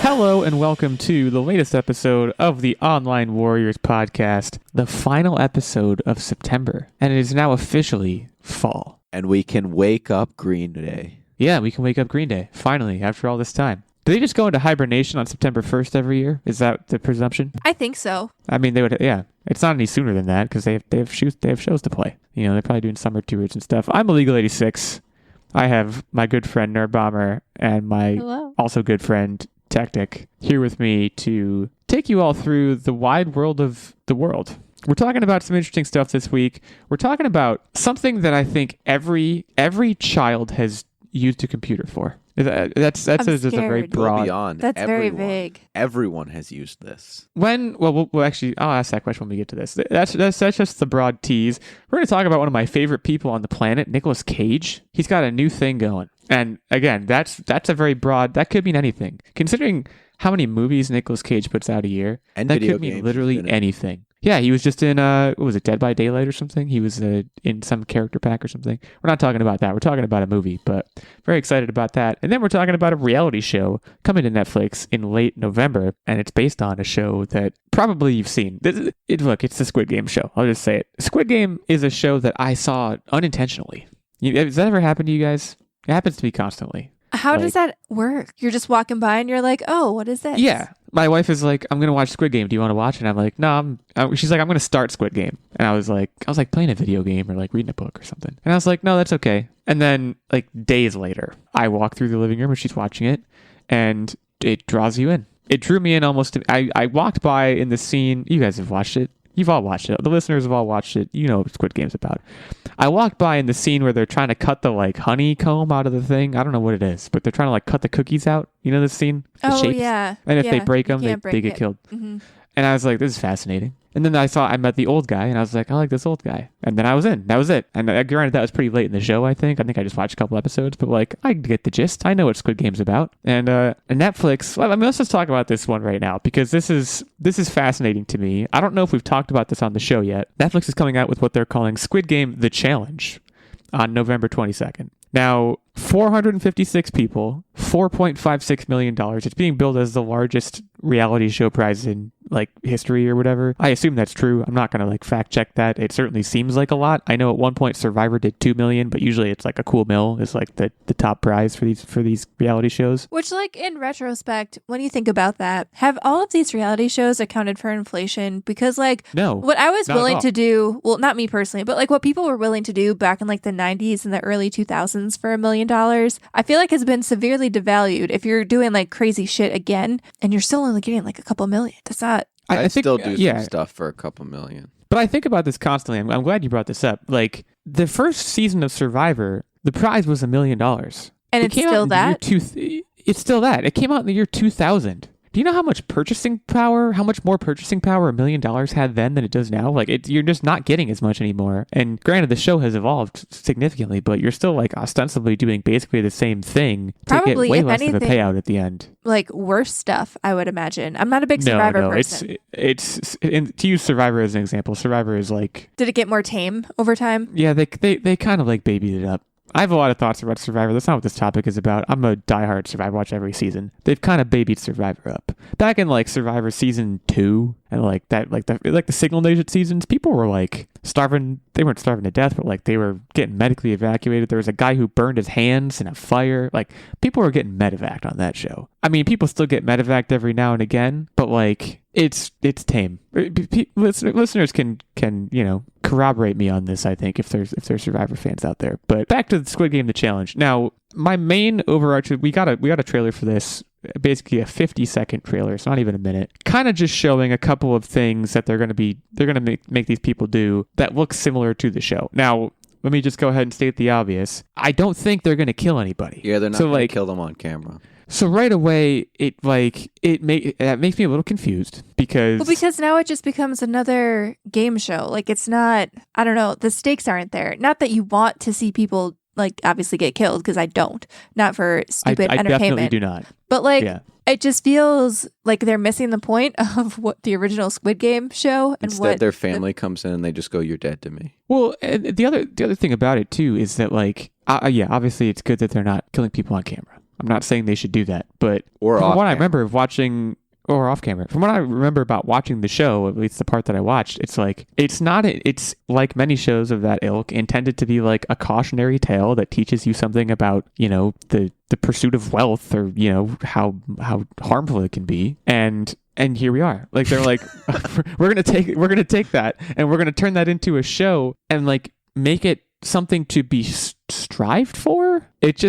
Hello and welcome to the latest episode of the Online Warriors podcast, the final episode of September, and it is now officially fall. And we can wake up Green Day. Yeah, we can wake up Green Day, finally, after all this time. Do they just go into hibernation on September 1st every year? Is that the presumption? I think so. I mean, they would, yeah. It's not any sooner than that because they have shows to play. You know, they're probably doing summer tours and stuff. I'm Illeagle 86. I have my good friend Nerdbomber and my also good friend Techtic here with me to take you all through the wide world of the world. We're talking about some interesting stuff this week. We're talking about something that I think every child has used a computer for. That's a very broad. Beyond. That's very vague. Everyone has used this. Well, actually, I'll ask that question when we get to this. That's just the broad tease. We're going to talk about one of my favorite people on the planet, Nicolas Cage. He's got a new thing going, and again, that's a very broad. That could mean anything. Considering how many movies Nicolas Cage puts out a year, and that could mean literally anything. Yeah, he was just in, what was it, Dead by Daylight or something? He was in some character pack or something. We're not talking about that. We're talking about a movie, but very excited about that. And then we're talking about a reality show coming to Netflix in late November, and it's based on a show that probably you've seen. Look, it's the Squid Game show. I'll just say it. Squid Game is a show that I saw unintentionally. Has that ever happened to you guys? It happens to me constantly. How does that work? You're just walking by and you're like, oh, what is this? Yeah. My wife is like, I'm going to watch Squid Game. Do you want to watch it? And I'm like, no, she's like, I'm going to start Squid Game. And I was like playing a video game or like reading a book or something. And I was like, no, that's okay. And then like days later, I walk through the living room and she's watching it and it draws you in. It drew me in almost. I walked by in the scene. You guys have watched it. You've all watched it. The listeners have all watched it. You know what Squid Game's about. I walked by in the scene where they're trying to cut the like honeycomb out of the thing. I don't know what it is, but they're trying to like cut the cookies out. You know this scene? The shapes? Yeah. And if they break them, they get killed. Mm-hmm. And I was like, this is fascinating. And then I met the old guy, and I was like, I like this old guy. And then I was in. That was it. And granted, that was pretty late in the show, I think. I just watched a couple episodes, but like, I get the gist. I know what Squid Game's about. And Netflix, well, I mean, let's just talk about this one right now, because this is fascinating to me. I don't know if we've talked about this on the show yet. Netflix is coming out with what they're calling Squid Game The Challenge on November 22nd. Now, 456 people, $4.56 million. It's being billed as the largest reality show prize in like history or whatever. I assume that's true. I'm not going to like fact check that. It certainly seems like a lot. I know at one point Survivor did 2 million, but usually it's like a cool mill is like the top prize for these reality shows. Which, like, in retrospect, when you think about that, have all of these reality shows accounted for inflation? Because like, no, what I was willing to do, well, not me personally, but like what people were willing to do back in like the 90s and the early 2000s for $1 million, I feel like has been severely devalued. If you're doing like crazy shit again and you're still only getting like a couple million, that's not. I think, still do some stuff for a couple million. But I think about this constantly. I'm glad you brought this up. Like the first season of Survivor, the prize was $1 million. And it's still that? It's still that. It came out in the year 2000. Do you know how much more purchasing power $1 million had then than it does now? Like, you're just not getting as much anymore. And granted, the show has evolved significantly, but you're still like ostensibly doing basically the same thing to get way less of a payout at the end. Like worse stuff, I would imagine. I'm not a big Survivor person. To use Survivor as an example, Survivor is like... Did it get more tame over time? Yeah, they kind of like babied it up. I have a lot of thoughts about Survivor. That's not what this topic is about. I'm a diehard Survivor, watch every season. They've kind of babied Survivor up. Back in like Survivor season 2 and like that, like the Signal Nation seasons, people were like starving. They weren't starving to death, but like they were getting medically evacuated. There was a guy who burned his hands in a fire. Like people were getting medevaced on that show. I mean, people still get medevaced every now and again, but like it's tame. Listeners can corroborate me on this. I think if there's Survivor fans out there. But back to the Squid Game, the challenge. Now, my main overarching, we got a trailer for this. Basically a 50-second trailer. It's not even a minute. Kind of just showing a couple of things that they're going to make these people do that look similar to the show. Now, let me just go ahead and state the obvious. I don't think they're going to kill anybody. Yeah, they're not going to kill them on camera. So right away, it makes me a little confused because... Well, because now it just becomes another game show. Like, it's not, I don't know, the stakes aren't there. Not that you want to see people, like, obviously get killed, because I don't. Not for stupid entertainment. I definitely do not. But, like, it just feels like they're missing the point of what the original Squid Game show. And instead, their family comes in and they just go, "You're dead to me." Well, and the other thing about it, too, is that, like, obviously it's good that they're not killing people on camera. I'm not saying they should do that, but Or from off what I camera. remember of watching, or off camera, from what I remember about watching the show, at least the part that I watched, it's like, it's like many shows of that ilk intended to be like a cautionary tale that teaches you something about, the pursuit of wealth, or, how harmful it can be. And here we are. Like, they're like, we're gonna take that and we're gonna turn that into a show and like make it something to be strived for. It's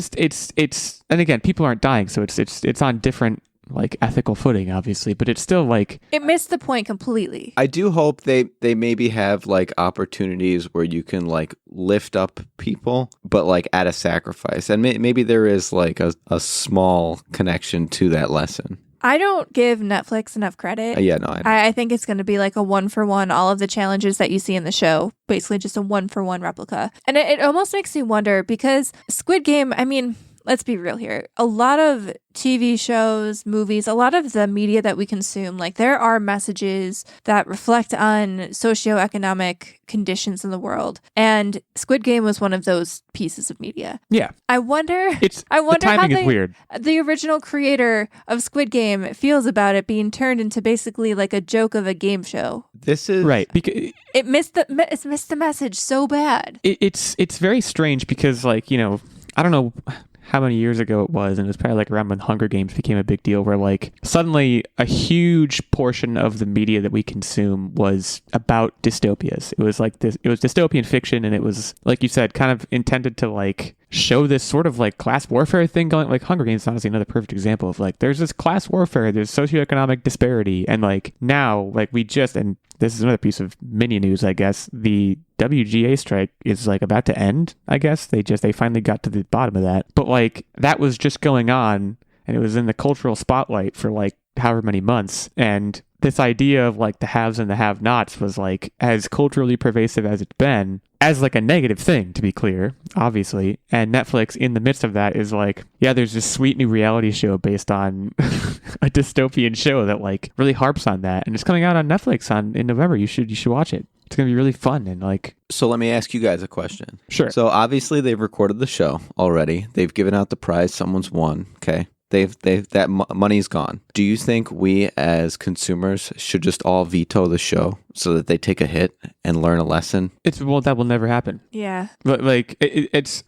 and again, people aren't dying, so it's on different like ethical footing, obviously, but it's still like it missed the point completely. I do hope they maybe have like opportunities where you can like lift up people, but like at a sacrifice, and maybe there is like a small connection to that lesson. I don't give Netflix enough credit. Yeah, no, I think it's going to be like a 1-for-1, all of the challenges that you see in the show, basically just a 1-for-1 replica. And it almost makes me wonder, because Squid Game, I mean, let's be real here. A lot of TV shows, movies, a lot of the media that we consume, like there are messages that reflect on socioeconomic conditions in the world. And Squid Game was one of those pieces of media. yeah, I wonder the timing is weird. The original creator of Squid Game feels about it being turned into basically like a joke of a game show. This is Right, because It's missed the message so bad. it's very strange because, like, I don't know how many years ago it was, and it was probably like around when Hunger Games became a big deal, where like suddenly a huge portion of the media that we consume was about dystopias. It was like this, it was dystopian fiction, and it was, like you said, kind of intended to like show this sort of like class warfare thing going. Like Hunger Games is honestly another perfect example of like there's this class warfare, there's socioeconomic disparity, and like now like and this is another piece of mini news, I guess. The WGA strike is like about to end, I guess. They finally got to the bottom of that. But like that was just going on, and it was in the cultural spotlight for like however many months. And this idea of like the haves and the have-nots was like as culturally pervasive as it's been, as like a negative thing, to be clear, obviously. And Netflix in the midst of that is like, yeah, there's this sweet new reality show based on a dystopian show that like really harps on that, and it's coming out on Netflix in November. You should watch it. It's gonna be really fun and like. So let me ask you guys a question. Sure. So obviously they've recorded the show already. They've given out the prize. Someone's won. Okay. Money's gone. Do you think we as consumers should just all veto the show so that they take a hit and learn a lesson? That will never happen. Yeah. But like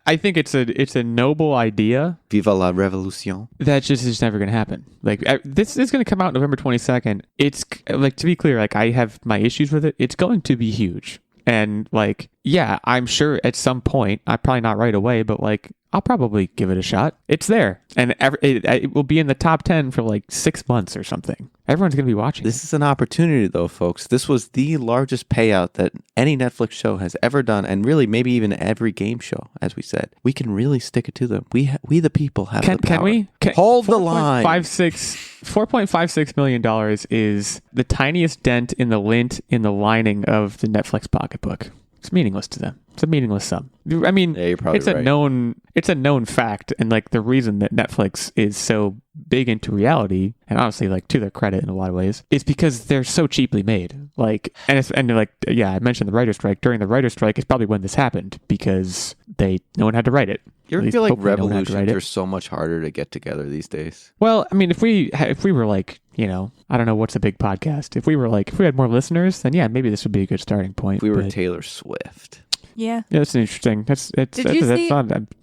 I think it's a noble idea. Viva la revolution. That just is never going to happen. Like this is going to come out November 22nd. It's like, to be clear, like I have my issues with it. It's going to be huge. And like, yeah, I'm sure at some point, I probably not right away, but like, I'll probably give it a shot. It's there. And it will be in the top 10 for like 6 months or something. Everyone's going to be watching. This is an opportunity, though, folks. This was the largest payout that any Netflix show has ever done, and really maybe even every game show, as we said. We can really stick it to them. We the people have the power. Can we? Hold the line. $4.56 million is the tiniest dent in the lint in the lining of the Netflix pocketbook. It's meaningless to them. It's a meaningless sum. I mean, yeah, you're probably it's right. a known fact, and like the reason that Netflix is so big into reality, and honestly, like to their credit in a lot of ways, is because they're so cheaply made. Like, and like, yeah, I mentioned the writer's strike. During the writer's strike is probably when this happened, because no one had to write it. You At ever least feel like hopefully no one had to write revolutions it. are so much harder to get together these days? Well, I mean, if we were like, I don't know what's a big podcast. If we had more listeners, then yeah, maybe this would be a good starting point. If we were but- Taylor Swift. Yeah. Yeah, that's interesting. That's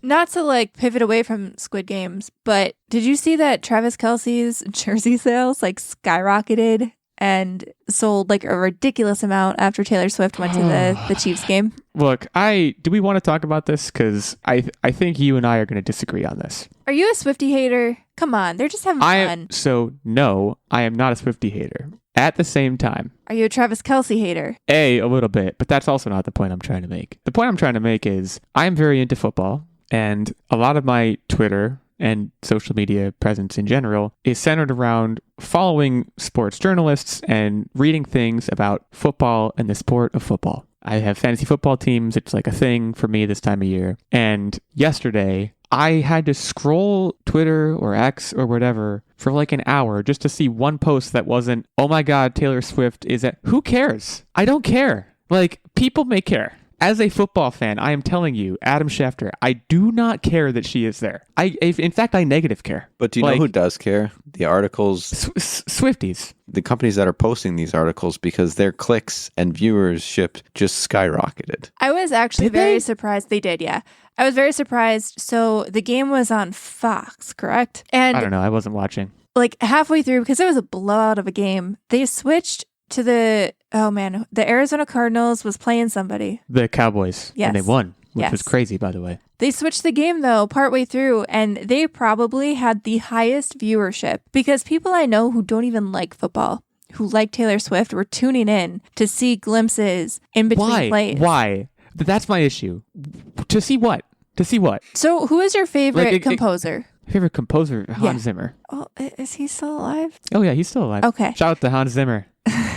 Not to like pivot away from Squid Games, but did you see that Travis Kelce's jersey sales like skyrocketed and sold like a ridiculous amount after Taylor Swift went to the Chiefs game? Look, do we want to talk about this? Because I think you and I are going to disagree on this. Are you a Swiftie hater? Come on, they're just having fun. No, I am not a Swiftie hater. At the same time, Are you a Travis Kelce hater? a little bit, but that's also not the point I'm trying to make. The point I'm trying to make is I am very into football, and a lot of my Twitter and social media presence in general is centered around following sports journalists and reading things about football and the sport of football. I have fantasy football teams. It's like a thing for me this time of year. And yesterday, I had to scroll Twitter or X or whatever for like an hour just to see one post that wasn't, oh my God, Taylor Swift is at... Who cares? I don't care. Like, people may care. as a football fan, I am telling you, Adam Schefter, I do not care that she is there. In fact, I negative care. But do you know who does care? The articles. Swifties. The companies that are posting these articles, because their clicks and viewership just skyrocketed. I was actually very surprised. They did, yeah. I was very surprised. So the game was on Fox, correct? And I don't know. I wasn't watching. Like halfway through, because it was a blowout of a game, they switched to the Arizona Cardinals was playing somebody. The Cowboys. Yes. And they won, which Yes. was crazy, by the way. They switched the game, though, partway through, and they probably had the highest viewership because people I know who don't even like football, who like Taylor Swift, were tuning in to see glimpses in between plays. Why? That's my issue. To see what? To see what? So who is your favorite composer? Favorite composer, Hans Zimmer. Oh, is he still alive? Oh, yeah, he's still alive. Okay. Shout out to Hans Zimmer.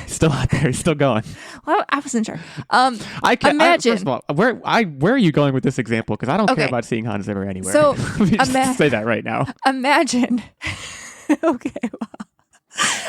Still out there. He's still going. Well, I wasn't sure. Imagine. First of all, where are you going with this example? Because I don't care about seeing Hans Zimmer anywhere. So let me just say that right now. Imagine. Okay. Well,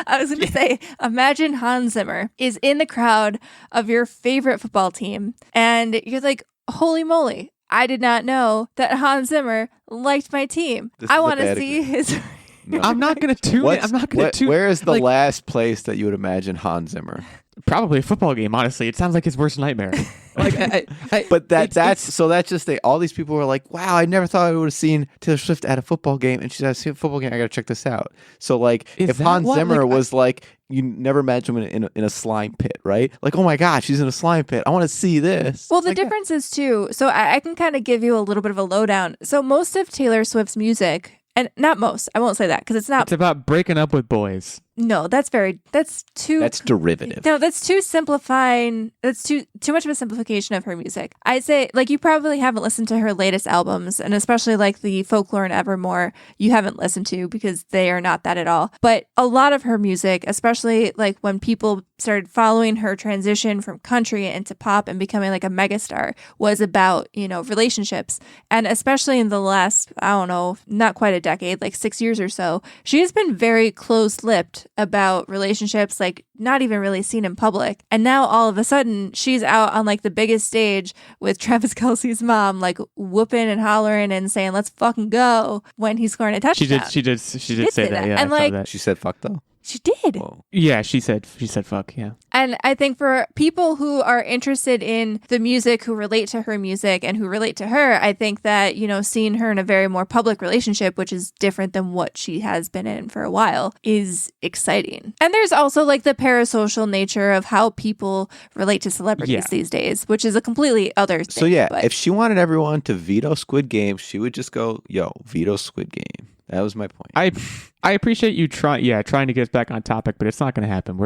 I was going to say, imagine Hans Zimmer is in the crowd of your favorite football team, and you're like, holy moly. I did not know that Hans Zimmer liked my team. I want to see his. No. I'm not going to tune it. I'm not going to tune. Where is the last place that you would imagine Hans Zimmer? Probably a football game. Honestly, it sounds like his worst nightmare. But that's just all these people were like, wow, I never thought I would have seen Taylor Swift at a football game, and she's at a football game. I got to check this out. So like, if Hans Zimmer was like, you never imagine him in a slime pit, right? Like, oh my gosh, she's in a slime pit. I want to see this. Well, the difference is too. So I can kind of give you a little bit of a lowdown. So most of Taylor Swift's music. And not most. I won't say that because it's not. It's about breaking up with boys. No, that's too. That's derivative. No, that's too simplifying. That's too much of a simplification of her music. I'd say, like, you probably haven't listened to her latest albums, and especially like the Folklore and Evermore, you haven't listened to because they are not that at all. But a lot of her music, especially like when people started following her transition from country into pop and becoming like a megastar, was about, relationships. And especially in the last, I don't know, not quite a decade, like 6 years or so, she has been very close-lipped about relationships, like not even really seen in public. And now all of a sudden she's out on like the biggest stage with Travis Kelce's mom, like whooping and hollering and saying, let's fucking go, when he's scoring a touchdown. She did say that. Yeah, and I saw like, that. She said fuck though. She did. Whoa. Yeah, she said fuck, yeah. And I think for people who are interested in the music, who relate to her music and who relate to her, I think that, seeing her in a very more public relationship, which is different than what she has been in for a while, is exciting. And there's also like the parasocial nature of how people relate to celebrities these days, which is a completely other thing. So if she wanted everyone to veto Squid Game, she would just go, veto Squid Game. That was my point. I appreciate you trying to get us back on topic, but it's not going to happen.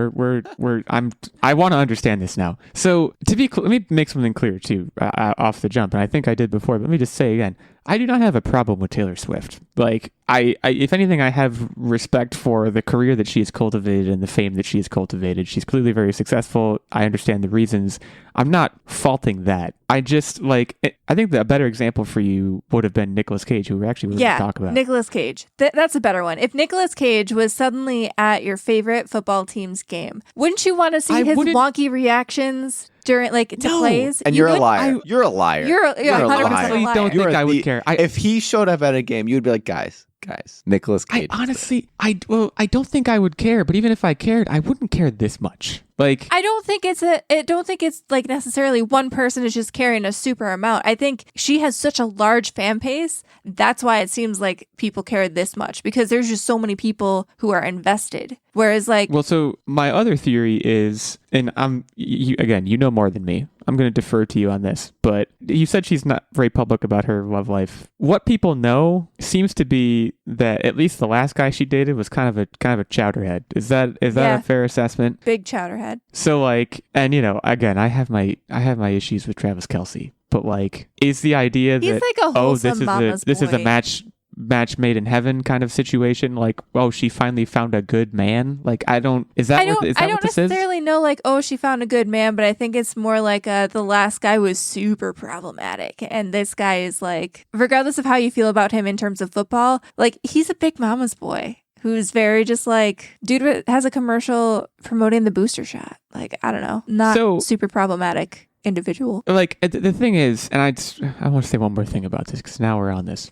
I want to understand this now. So to be clear, let me make something clear too, off the jump. And I think I did before, but let me just say again, I do not have a problem with Taylor Swift. Like, I if anything, I have respect for the career that she has cultivated and the fame that she has cultivated. She's clearly very successful. I understand the reasons. I'm not faulting that. I just I think a better example for you would have been Nicolas Cage, who we actually going to talk about. Nicolas Cage. That's a better one. If Nicolas Cage was suddenly at your favorite football team's game, wouldn't you want to see his wonky reactions during to plays? And you're a liar. You're a liar. You're a 100% I liar. don't think I would care. If he showed up at a game, you'd be like, guys, Nicolas Cage. I don't think I would care, but even if I cared, I wouldn't care this much. Like, I don't think it's like necessarily one person is just carrying a super amount. I think she has such a large fan base. That's why it seems like people care this much, because there's just so many people who are invested. Whereas so my other theory is, and you know more than me. I'm going to defer to you on this, but you said she's not very public about her love life. What people know seems to be that at least the last guy she dated was kind of a chowderhead. Is that a fair assessment? Big chowderhead. So and again, I have my issues with Travis Kelce, but is the idea He's that like a wholesome this is a match made in heaven kind of situation, she finally found a good man? I don't necessarily know she found a good man, but I think it's more the last guy was super problematic, and this guy is regardless of how you feel about him in terms of football, he's a big mama's boy who's very just dude has a commercial promoting the booster shot. I don't know, not super problematic individual. Like the thing is, and I want to say one more thing about this because now we're on this.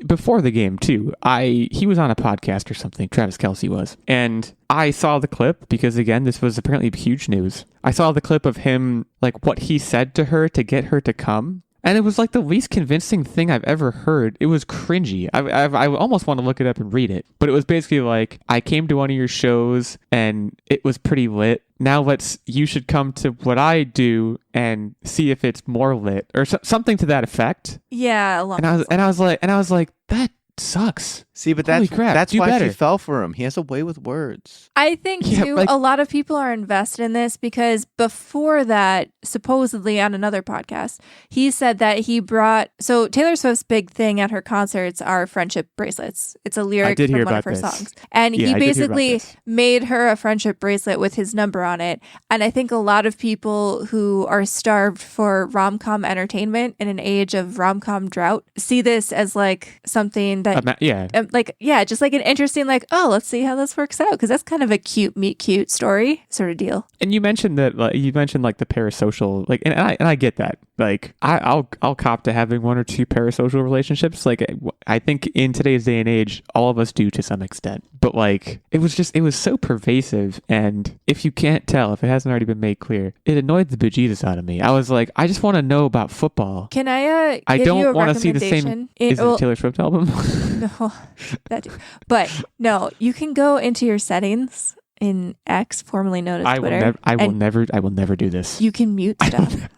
Before the game too, he was on a podcast or something, Travis Kelce was, and I saw the clip because again, this was apparently huge news. I saw the clip of him, like what he said to her to get her to come. And it was like the least convincing thing I've ever heard. It was cringy. I almost want to look it up and read it. But it was basically like, I came to one of your shows and it was pretty lit. Now you should come to what I do and see if it's more lit or something to that effect. Yeah. And I was like, that sucks. See, but Holy crap, that's do why better. she fell for him. He has a way with words. I think too, a lot of people are invested in this because before that, supposedly on another podcast, he said that he brought, so Taylor Swift's big thing at her concerts are friendship bracelets. It's a lyric from one of her songs. And he basically made her a friendship bracelet with his number on it. And I think a lot of people who are starved for rom-com entertainment in an age of rom-com drought see this as like something that just like an interesting, like, oh, let's see how this works out, because that's kind of a cute meet cute story sort of deal. And you mentioned that, like, the parasocial, like, and I get that. Like, I'll cop to having one or two parasocial relationships. Like, I think in today's day and age, all of us do to some extent. But like, it was so pervasive, and if you can't tell, if it hasn't already been made clear, it annoyed the bejesus out of me. I was like, I just want to know about football. Can I don't want to see the same. Is it a Taylor Swift album? No, but no, you can go into your settings in X, formerly known as Twitter. I will never do this. You can mute stuff.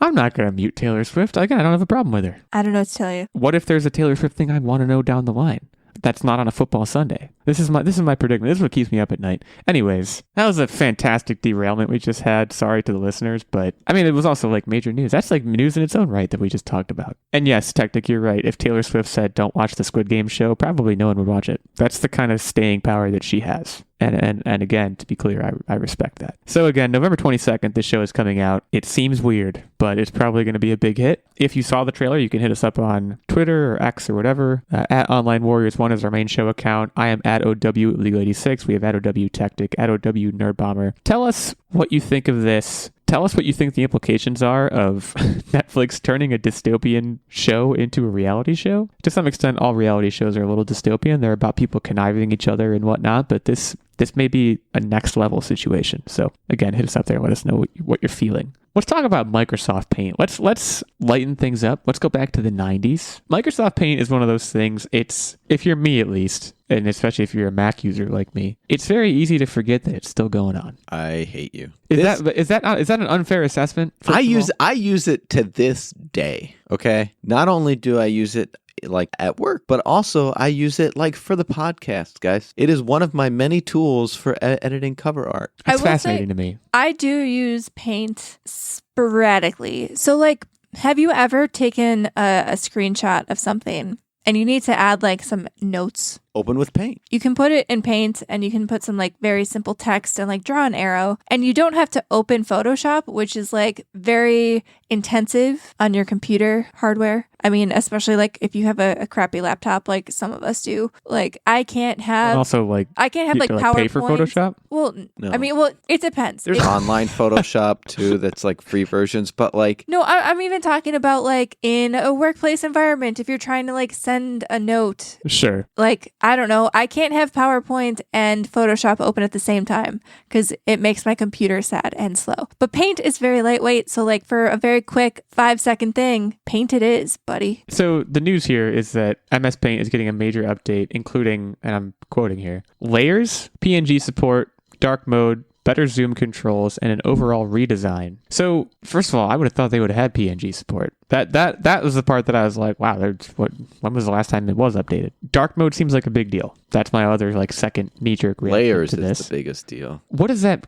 I'm not going to mute Taylor Swift. Again, I don't have a problem with her. I don't know what to tell you. What if there's a Taylor Swift thing I want to know down the line? That's not on a football Sunday. This is my predicament. This is what keeps me up at night. Anyways, that was a fantastic derailment we just had. Sorry to the listeners, but I mean, it was also like major news. That's like news in its own right that we just talked about. And yes, Techtic, you're right. If Taylor Swift said, don't watch the Squid Game show, probably no one would watch it. That's the kind of staying power that she has. And again, to be clear, I respect that. So again, November 22nd, this show is coming out. It seems weird, but it's probably going to be a big hit. If you saw the trailer, you can hit us up on Twitter or X or whatever. At Online Warriors 1 is our main show account. I am at OW Illeagle 86. We have at OW Techtic, at OW Nerdbomber. Tell us what you think of this. Tell us what you think the implications are of Netflix turning a dystopian show into a reality show. To some extent, all reality shows are a little dystopian. They're about people conniving each other and whatnot, but this may be a next level situation. So again, hit us up there and let us know what you're feeling. Let's talk about Microsoft Paint. Let's lighten things up. Let's go back to the 90s. Microsoft Paint is one of those things. It's, if you're me at least, and especially if you're a Mac user like me, it's very easy to forget that it's still going on. I hate you. Is that an unfair assessment? I use it to this day. Okay. Not only do I use it like at work, but also I use it like for the podcast, guys. It is one of my many tools for editing cover art. It's fascinating to me. I do use Paint sporadically. So like, have you ever taken a screenshot of something and you need to add like some notes? Open with Paint. You can put it in Paint and you can put some like very simple text and like draw an arrow, and you don't have to open Photoshop, which is like very intensive on your computer hardware. I mean, especially like if you have a crappy laptop like some of us do. Like I can't have and also like PowerPoint. Pay for Photoshop? Well, no. I mean, well, it depends. There's online Photoshop too that's like free versions, but like no, I'm even talking about like in a workplace environment, if you're trying to like send a note. Sure. Like I don't know. I can't have PowerPoint and Photoshop open at the same time because it makes my computer sad and slow. But Paint is very lightweight. So like for a very quick 5-second thing, Paint it is, buddy. So the news here is that MS Paint is getting a major update, including, and I'm quoting here, layers, PNG support, dark mode, better zoom controls, and an overall redesign. So first of all, I would have thought they would have had PNG support. That was the part that I was like, wow, when was the last time it was updated? Dark mode seems like a big deal. That's my other like second knee-jerk reaction layers to this. Is the biggest deal. What does that,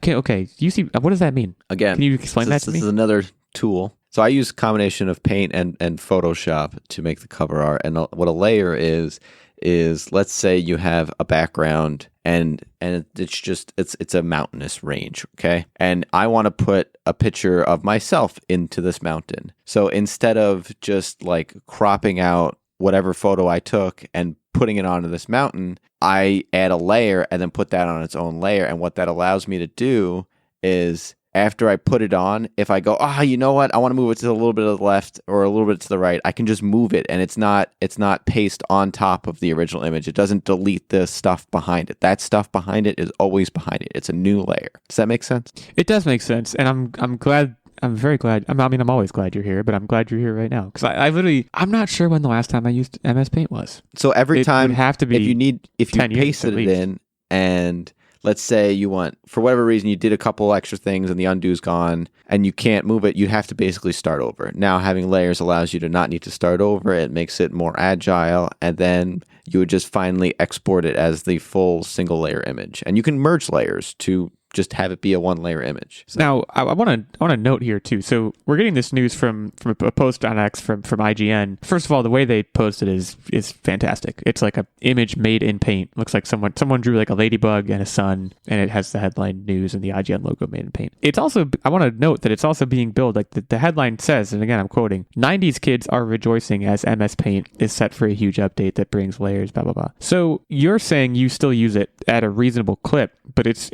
you see, what does that mean? Again, can you explain that to me? This is another tool. So I use a combination of Paint and Photoshop to make the cover art. And what a layer is let's say you have a background and it's a mountainous range, okay? And I want to put a picture of myself into this mountain. So instead of just like cropping out whatever photo I took and putting it onto this mountain, I add a layer and then put that on its own layer. And what that allows me to do is after I put it on, if I go, you know what, I want to move it to a little bit of the left or a little bit to the right, I can just move it, and it's not paste on top of the original image. It doesn't delete the stuff behind it. That stuff behind it is always behind it. It's a new layer. Does that make sense? It does make sense, and I'm glad. I'm very glad. I'm always glad you're here, but I'm glad you're here right now because I'm not sure when the last time I used MS Paint was. So every time, would have to be if you pasted it in, and let's say you want, for whatever reason, you did a couple extra things and the undo's gone and you can't move it, you have to basically start over. Now having layers allows you to not need to start over. It makes it more agile, and then you would just finally export it as the full single layer image. And you can merge layers to just have it be a one layer image. So. Now, I want to note here too. So we're getting this news from a post on X from IGN. First of all, the way they posted is fantastic. It's like a image made in Paint. Looks like someone drew like a ladybug and a sun, and it has the headline news and the IGN logo made in Paint. It's also, I want to note that it's also being billed like the headline says, and again I'm quoting, 90s kids are rejoicing as MS Paint is set for a huge update that brings layers, blah blah blah. So you're saying you still use it at a reasonable clip, but it's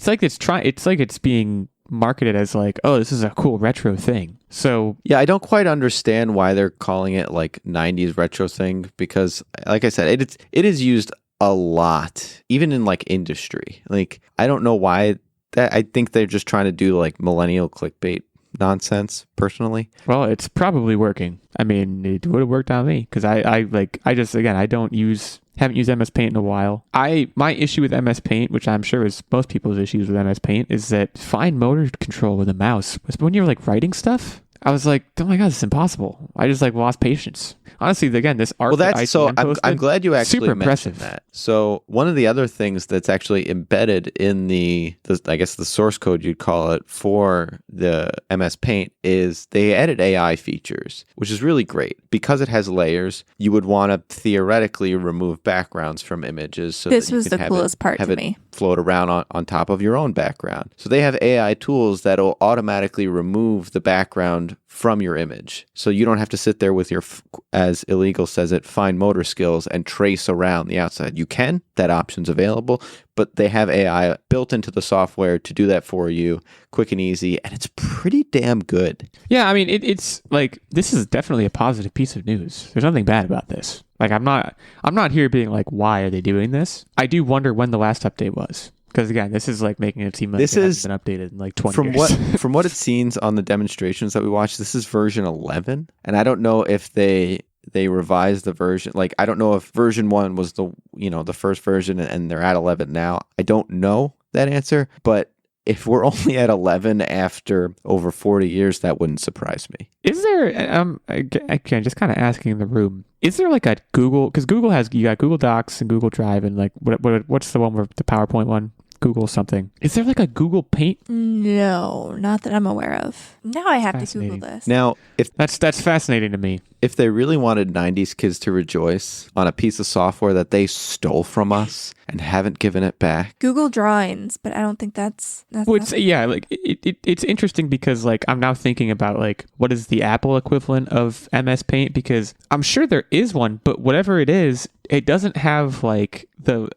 like it's being marketed as like, oh, this is a cool retro thing. So yeah, I don't quite understand why they're calling it like 90s retro thing, because like I said, it is used a lot, even in like industry. Like, I don't know why that. I think they're just trying to do like millennial clickbait nonsense personally. Well, it's probably working. I mean, it would have worked on me because I haven't used MS Paint in a while. My issue with MS Paint, which I'm sure is most people's issues with MS Paint, is that fine motor control with a mouse. When you're like writing stuff, I was like, oh my god, this is impossible. I just like lost patience. Honestly, again, this art. Well, that's so. I'm glad you actually super mentioned impressive. that. So one of the other things that's actually embedded in the I guess the source code you'd call it for the MS Paint is they added AI features, which is really great because it has layers. You would want to theoretically remove backgrounds from images. So this was the coolest part to me. Float around on top of your own background. So they have AI tools that'll automatically remove the background from your image. So you don't have to sit there with your, as Illeagle says it, fine motor skills and trace around the outside. You can, that option's available, but they have AI built into the software to do that for you, quick and easy, and it's pretty damn good. Yeah, I mean, it's like, this is definitely a positive piece of news. There's nothing bad about this. Like, I'm not here being like, why are they doing this? I do wonder when the last update was. Because again, this is like making it seem like it hasn't been updated in like 20 years. From what it seems on the demonstrations that we watched, this is version 11. And I don't know if they revised the version. Like, I don't know if version 1 was the first version and they're at 11 now. I don't know that answer. But if we're only at 11 after over 40 years, that wouldn't surprise me. Is there, again, just kind of asking in the room, is there like a Google, because Google you got Google Docs and Google Drive and like, what's the one where the PowerPoint one? Google something. Is there like a Google Paint? No, not that I'm aware of. Now I have to Google this. Now, if that's fascinating to me. If they really wanted 90s kids to rejoice on a piece of software that they stole from us and haven't given it back. Google Drawings, but I don't think that's well, it's interesting because like I'm now thinking about like what is the Apple equivalent of MS Paint, because I'm sure there is one, but whatever it is, it doesn't have like the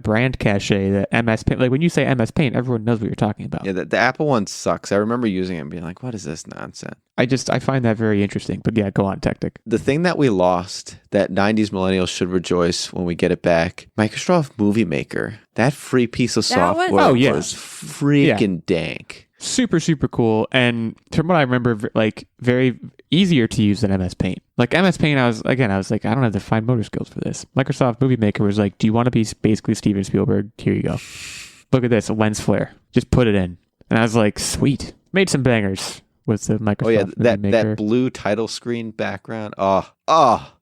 brand cachet that MS Paint. Like when you say MS Paint, everyone knows what you're talking about. Yeah, the Apple one sucks. I remember using it and being like, what is this nonsense? I find that very interesting. But yeah, go on, Techtic. The thing that we lost, that 90s millennials should rejoice when we get it back, Microsoft Movie Maker. That free piece of software was freaking dank. Super, super cool. And from what I remember, like very easier to use than MS Paint. Like MS Paint, I was like, I don't have the fine motor skills for this. Microsoft Movie Maker was like, do you want to be basically Steven Spielberg? Here you go. Look at this, a lens flare. Just put it in. And I was like, sweet. Made some bangers with the Microsoft Movie Maker. That blue title screen background. Oh.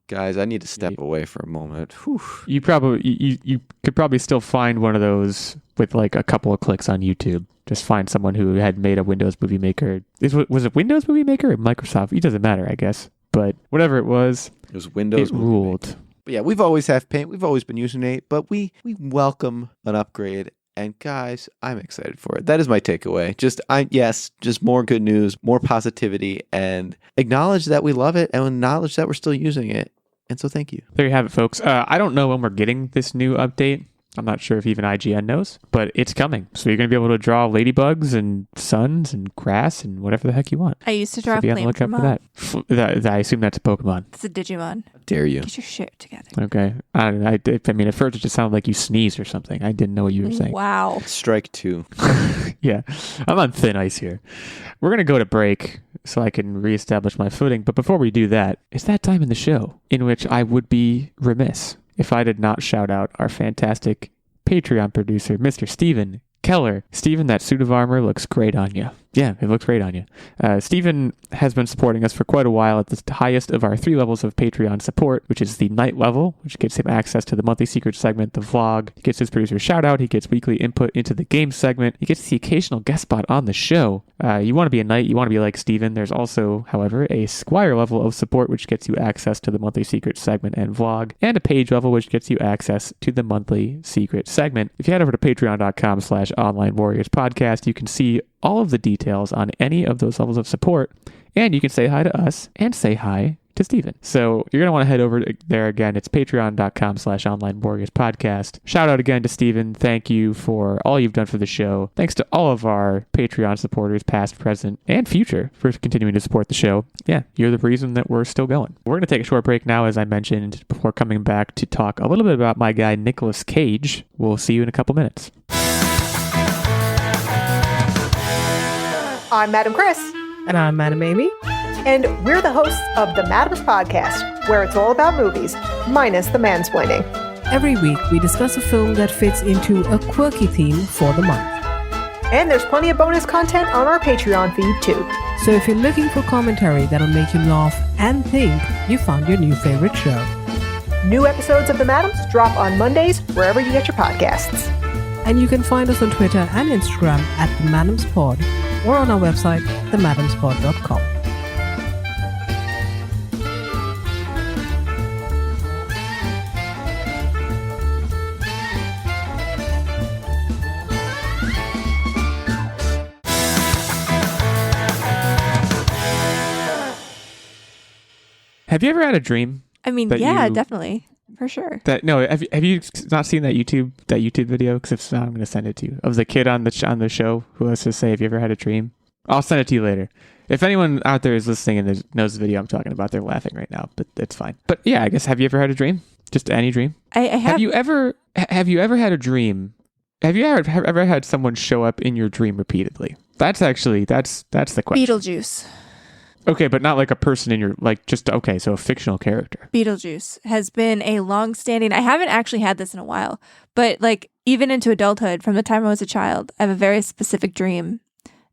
Guys, I need to step away for a moment. Whew. You could probably still find one of those with like a couple of clicks on YouTube. Just find someone who had made a Windows Movie Maker. Was it Windows Movie Maker or Microsoft? It doesn't matter, I guess. But whatever it was Windows. It ruled. Maker. But yeah, we've always had Paint. We've always been using it, but we welcome an upgrade. And guys, I'm excited for it. That is my takeaway. Just more good news, more positivity, and acknowledge that we love it and acknowledge that we're still using it. And so thank you. There you have it, folks. I don't know when we're getting this new update, I'm not sure if even IGN knows, but it's coming. So you're going to be able to draw ladybugs and suns and grass and whatever the heck you want. I used to draw So be on the flame lookout for that. I assume that's a Pokemon. It's a Digimon. Dare you? Get your shit together. Okay. I mean, at first it just sounded like you sneezed or something. I didn't know what you were saying. Wow. Strike 2. Yeah, I'm on thin ice here. We're going to go to break so I can reestablish my footing. But before we do that, it's that time in the show in which I would be remiss if I did not shout out our fantastic Patreon producer, Mr. Steven Keller. Steven, that suit of armor looks great on you. Yeah, it looks great on you. Steven has been supporting us for quite a while at the highest of our 3 levels of Patreon support, which is the night level, which gets him access to the monthly secret segment, the vlog. He gets his producer shout out. He gets weekly input into the game segment. He gets the occasional guest spot on the show. You want to be a knight. You want to be like Steven. There's also, however, a Squire level of support, which gets you access to the monthly secret segment and vlog, and a page level, which gets you access to the monthly secret segment. If you head over to patreon.com/onlinewarriorspodcast, you can see all of the details on any of those levels of support, and you can say hi to us and say hi to Steven. So you're going to want to head over there again. It's patreon.com/onlinewarriorspodcast. Shout out again to Steven. Thank you for all you've done for the show. Thanks to all of our Patreon supporters, past, present, and future, for continuing to support the show. Yeah, you're the reason that we're still going. We're going to take a short break now, as I mentioned, before coming back to talk a little bit about my guy, Nicolas Cage. We'll see you in a couple minutes. I'm Madam Chris. And I'm Madam Amy. And we're the hosts of the Madams Podcast, where it's all about movies, minus the mansplaining. Every week, we discuss a film that fits into a quirky theme for the month. And there's plenty of bonus content on our Patreon feed, too. So if you're looking for commentary that'll make you laugh and think, you found your new favorite show. New episodes of the Madams drop on Mondays, wherever you get your podcasts. And you can find us on Twitter and Instagram at The Madams Pod, or on our website, themadamspod.com. Have you ever had a dream? I mean, that yeah, you- definitely. For sure. Have you not seen that YouTube video? Because if not, I'm going to send it to you. Of the kid on the show who has to say, "Have you ever had a dream?" I'll send it to you later. If anyone out there is listening and knows the video I'm talking about, they're laughing right now, but it's fine. But yeah, I guess, have you ever had a dream? Just any dream? I have. Have you ever had a dream? Have you ever had someone show up in your dream repeatedly? That's the question. Beetlejuice. Okay, but not like a person in your, so a fictional character. Beetlejuice has been a long-standing. I haven't actually had this in a while, but like even into adulthood, from the time I was a child, I have a very specific dream,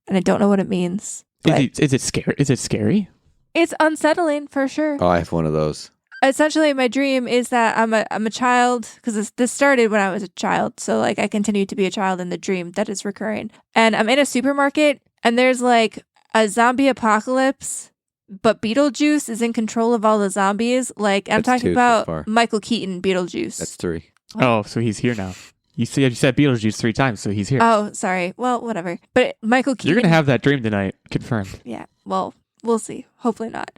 and I don't know what it means. Is it scary? Is it scary? It's unsettling for sure. Oh, I have one of those. Essentially, my dream is that I'm a child, because this started when I was a child, so like I continue to be a child in the dream that is recurring, and I'm in a supermarket, and there's like a zombie apocalypse, but Beetlejuice is in control of all the zombies. Like, I'm That's talking 2 so about far. Michael Keaton Beetlejuice. That's 3. Oh, so he's here now. You said Beetlejuice 3 times, so he's here. Oh, sorry. Well, whatever. But Michael Keaton. You're gonna have that dream tonight, confirmed. Yeah. Well, we'll see. Hopefully not.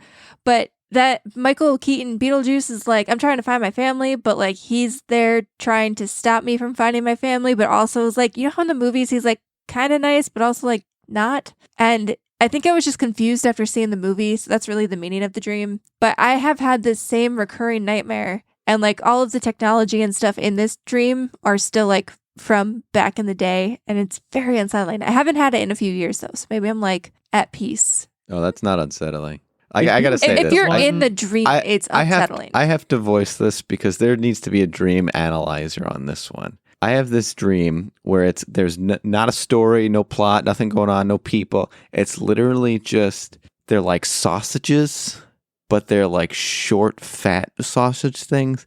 But that Michael Keaton Beetlejuice is like, I'm trying to find my family, but like he's there trying to stop me from finding my family, but also is like, you know how in the movies he's like kind of nice, but also like not. And I think I was just confused after seeing the movie, so that's really the meaning of the dream. But I have had this same recurring nightmare, and like all of the technology and stuff in this dream are still like from back in the day, and it's very unsettling. I haven't had it in a few years though, so maybe I'm like at peace. Oh, that's not unsettling. I gotta say If this. you're in the dream, it's unsettling. I have to voice this because there needs to be a dream analyzer on this one. I have this dream where there's not a story, no plot, nothing going on, no people. It's literally just, they're like sausages, but they're like short, fat sausage things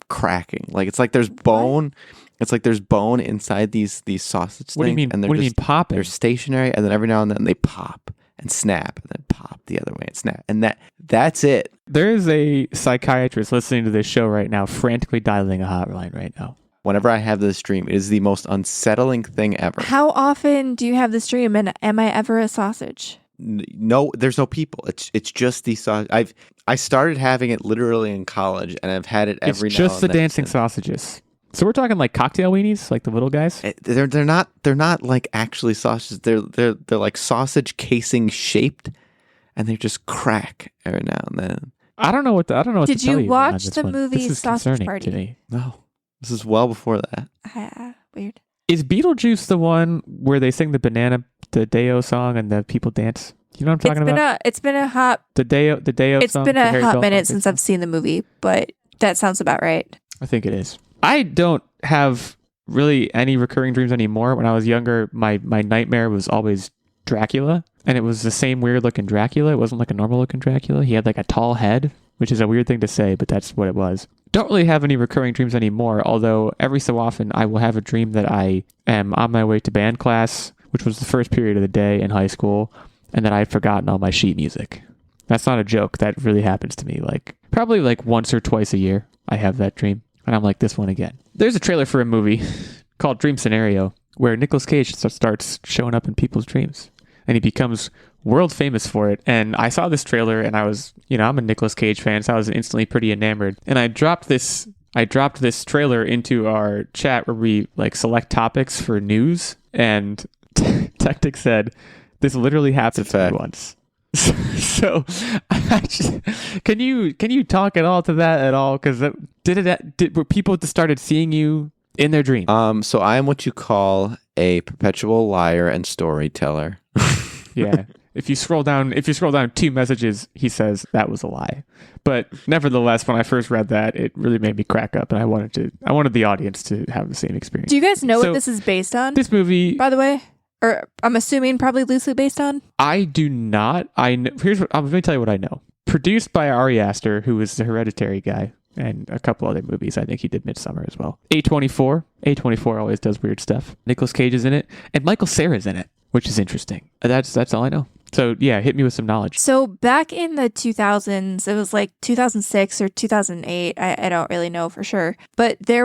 cracking. Like it's like there's bone. It's like there's bone inside these sausage What do you things. mean? And What do you mean popping? They're stationary, and then every now and then they pop and snap, and then pop the other way and snap. And that's it. There is a psychiatrist listening to this show right now, frantically dialing a hotline right now. Whenever I have this dream, it is the most unsettling thing ever. How often do you have this dream, and am I ever a sausage? No, there's no people. It's just the sausage. I started having it literally in college, and I've had it every It's now just and the then dancing since. sausages. So we're talking like cocktail weenies, like the little guys. They're not like actually sausages. They're like sausage casing shaped, and they just crack every now and then. I don't know what to Did tell you on watch this the one. movie This is Sausage concerning Party? to me. No, this is well before that. Weird. Is Beetlejuice the one where they sing the Deo song and the people dance? You know what I'm talking about? It's been a hot The Deo It's song. been the a Harry hot Belafonte minute since song? I've seen the movie, but that sounds about right. I think it is. I don't have really any recurring dreams anymore. When I was younger, my nightmare was always Dracula, and it was the same weird looking Dracula. It wasn't like a normal looking Dracula. He had like a tall head, which is a weird thing to say, but that's what it was. Don't really have any recurring dreams anymore, although every so often I will have a dream that I am on my way to band class, which was the first period of the day in high school, and that I've forgotten all my sheet music. That's not a joke. That really happens to me. Like probably like once or twice a year I have that dream, and I'm like, this one again. There's a trailer for a movie called Dream Scenario where Nicolas Cage starts showing up in people's dreams, and he becomes world famous for it. And I saw this trailer, and I was, I'm a Nicolas Cage fan, so I was instantly pretty enamored. And I dropped this trailer into our chat where we like select topics for news, and Techtic said, "This literally happened to me once." So, can you talk at all to that at all? Because were people that started seeing you in their dreams? So I am what you call a perpetual liar and storyteller. Yeah. If you scroll down 2 messages, he says that was a lie. But nevertheless, when I first read that, it really made me crack up, and I wanted the audience to have the same experience. Do you guys know what this is based on? This movie, by the way, or I'm assuming probably loosely based on. I do not. I'm going to tell you what I know. Produced by Ari Aster, who is the Hereditary guy, and a couple other movies. I think he did Midsommar as well. A24. A24 always does weird stuff. Nicolas Cage is in it, and Michael Cera's in it, which is interesting. That's all I know. So yeah, hit me with some knowledge. So back in the 2000s, it was like 2006 or 2008. I don't really know for sure. But it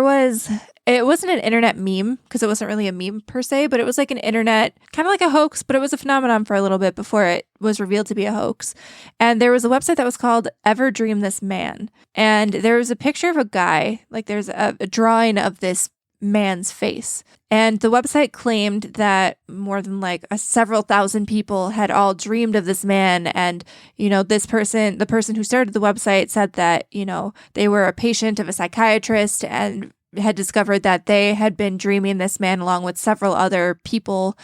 wasn't an internet meme because it wasn't really a meme per se, but it was like an internet, kind of like a hoax, but it was a phenomenon for a little bit before it was revealed to be a hoax. And there was a website that was called Ever Dream This Man. And there was a picture of a guy, like there's a drawing of this man's face. And the website claimed that more than like several thousand people had all dreamed of this man. And, the person who started the website said that, they were a patient of a psychiatrist and had discovered that they had been dreaming this man along with several other people.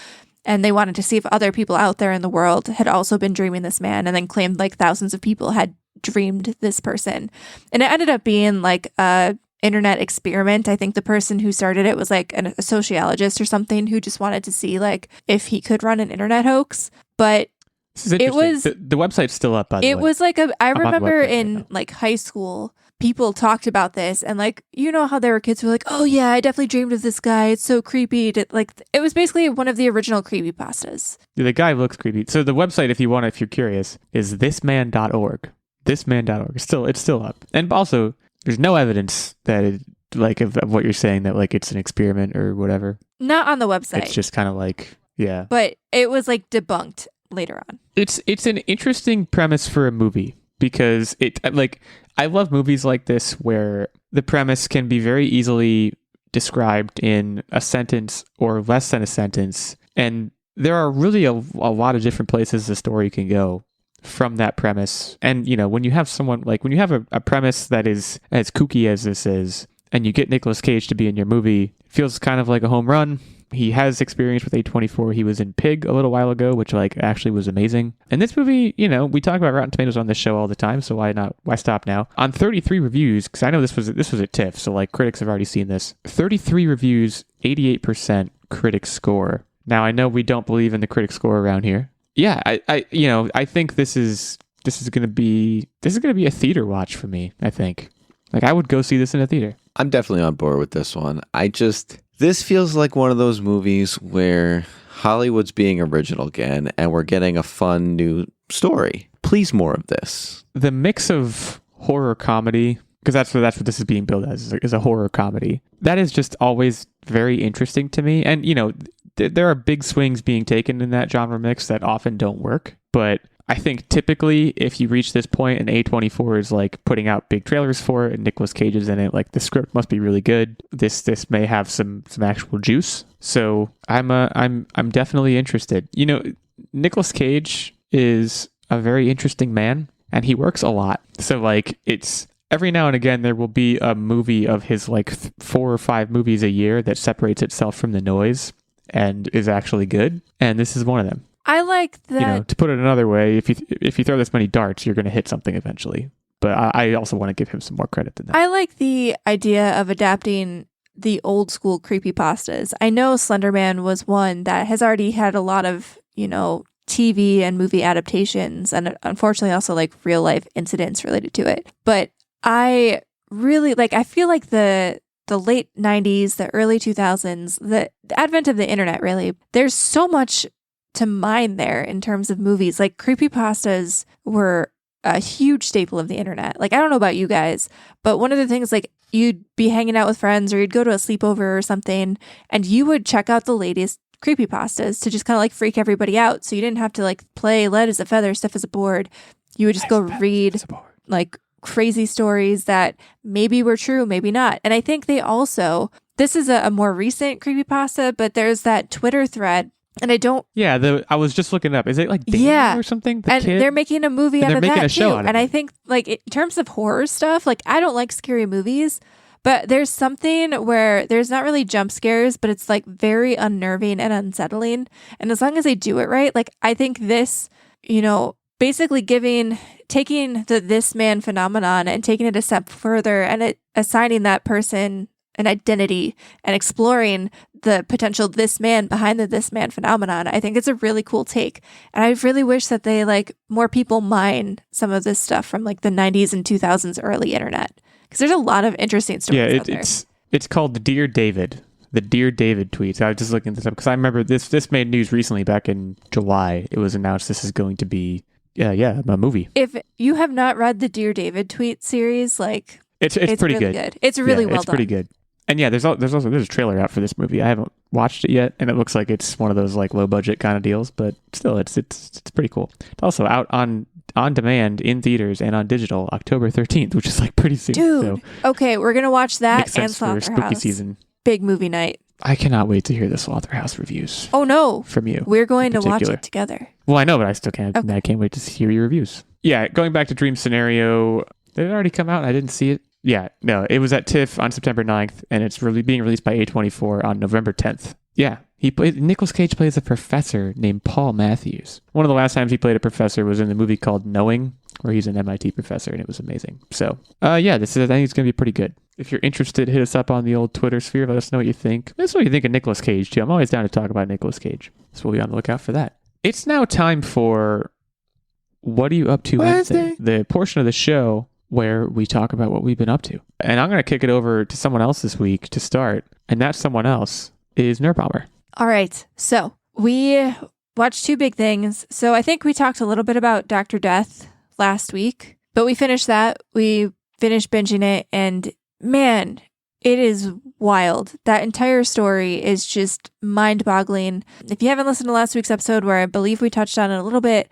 And they wanted to see if other people out there in the world had also been dreaming this man, and then claimed like thousands of people had dreamed this person. And it ended up being like a internet experiment. I think the person who started it was like a sociologist or something who just wanted to see like if he could run an internet hoax. But this is interesting. The website's still up, by the way. It was like I remember in right like high school, people talked about this, and like, how there were kids who were like, oh yeah, I definitely dreamed of this guy. It's so creepy. It was basically one of the original creepypastas. Yeah, the guy looks creepy. So the website, if you're curious, is thisman.org. Thisman.org. It's still up. And also, there's no evidence that of what you're saying, that like it's an experiment or whatever. Not on the website. It's just kind of like, yeah. But it was like debunked later on. It's an interesting premise for a movie, because I love movies like this where the premise can be very easily described in a sentence or less than a sentence, and there are really a lot of different places the story can go from that premise. And when you have a premise that is as kooky as this is, and you get Nicolas Cage to be in your movie, it feels kind of like a home run. He has experience with A24. He was in Pig a little while ago, which like actually was amazing. And this movie, we talk about Rotten Tomatoes on this show all the time, so why stop now? On 33 reviews, because I know this was at TIFF, so like critics have already seen this. 33 reviews, 88% critic score. Now I know we don't believe in the critic score around here. Yeah, I think this is gonna be a theater watch for me. I think, like, I would go see this in a theater. I'm definitely on board with this one. This feels like one of those movies where Hollywood's being original again, and we're getting a fun new story. Please, more of this. The mix of horror comedy, because that's what this is being billed as, is a horror comedy. That is just always very interesting to me. And there are big swings being taken in that genre mix that often don't work. But I think typically if you reach this point and A24 is like putting out big trailers for it and Nicolas Cage is in it, like the script must be really good. This may have some actual juice. So I'm definitely interested. You know, Nicolas Cage is a very interesting man and he works a lot. So like it's every now and again there will be a movie of his like 4 or 5 movies a year that separates itself from the noise and is actually good. And this is one of them. I like that. You know, to put it another way, if you throw this many darts, you're going to hit something eventually. But I also want to give him some more credit than that. I like the idea of adapting the old school creepypastas. I know Slenderman was one that has already had a lot of, you know, TV and movie adaptations and unfortunately also like real life incidents related to it. But I really I feel like the late 90s, the early 2000s, the advent of the internet, really, there's so much to mine there in terms of movies. Like creepypastas were a huge staple of the internet. Like, I don't know about you guys, but one of the things, like, you'd be hanging out with friends or you'd go to a sleepover or something and you would check out the latest creepypastas to just kind of like freak everybody out. So you didn't have to like play lead as a feather, stiff as a board. You would just go read like crazy stories that maybe were true, maybe not. And I think they also, this is a more recent creepypasta, but there's that Twitter thread. And I don't. Yeah, I was just looking up. Is it like Daniel or something? And kid? they're making a movie out of making that a show too. out of And it. I think, like, in terms of horror stuff, like, I don't like scary movies, but there's something where there's not really jump scares, but it's like very unnerving and unsettling. And as long as they do it right, like, I think this, you know, basically taking the this man phenomenon and taking it a step further and assigning that person an identity and exploring the potential this man behind the this man phenomenon. I think it's a really cool take. And I really wish that they like more people mine some of this stuff from like the 90s and 2000s early internet. Because there's a lot of interesting stories out there. It's called the Dear David. The Dear David tweets. I was just looking this up because I remember this made news recently back in July. It was announced this is going to be a movie. If you have not read the Dear David tweet series, like it's pretty really good. It's really well done. It's pretty good. And yeah, there's a trailer out for this movie. I haven't watched it yet, and it looks like it's one of those like low budget kind of deals, but still, it's pretty cool. It's also out on demand in theaters and on digital October 13th, which is like pretty soon. Dude, so okay, we're gonna watch that makes and sense for spooky Slaughterhouse. season. Big movie night. I cannot wait to hear the Slaughterhouse reviews. Oh no, from you. We're going to watch it together. Well, I know, but I still can't. Okay. I can't wait to hear your reviews. Yeah, going back to Dream Scenario, did it already come out? I didn't see it. Yeah, no, it was at TIFF on September 9th, and it's really being released by A24 on November 10th. Yeah, Nicolas Cage plays a professor named Paul Matthews. One of the last times he played a professor was in the movie called Knowing, where he's an MIT professor, and it was amazing. So, I think it's going to be pretty good. If you're interested, hit us up on the old Twitter sphere. Let us know what you think. Let us know what you think of Nicolas Cage, too. I'm always down to talk about Nicolas Cage, so we'll be on the lookout for that. It's now time for What Are You Up To Wednesday? The portion of the show where we talk about what we've been up to. And I'm going to kick it over to someone else this week to start. And that someone else is Nerdbomber. All right. So we watched 2 big things. So I think we talked a little bit about Dr. Death last week, but we finished that. We finished binging it. And man, it is wild. That entire story is just mind-boggling. If you haven't listened to last week's episode where I believe we touched on it a little bit,